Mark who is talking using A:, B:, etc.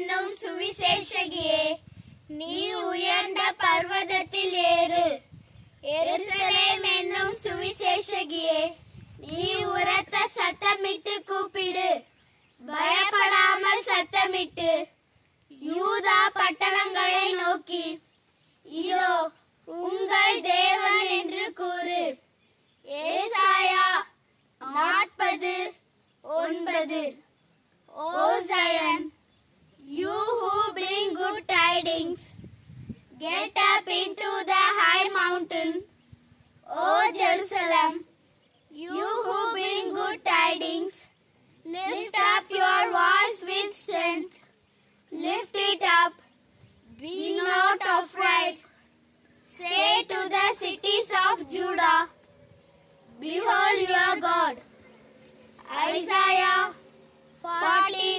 A: என்னும் சுவிசேஷகியே, நீ உயர்ந்த பர்வதத்தில் ஏறு. எருசலேம் என்னும் சுவிசேஷகியே, நீ உரத்த சத்தமிட்டு கூப்பிடு. பயப்படாமல் சத்தமிட்டு யூதா பட்டணங்களை நோக்கி, இதோ உங்கள் தேவன் என்று கூறு. ஏசாயா 40:9. O Zion, you who bring good tidings, get up into the high mountain. O Jerusalem, you who bring good tidings, lift up your voice with strength. Lift it up, be not afraid. Say to the cities of Judah, behold your God. Isaiah 40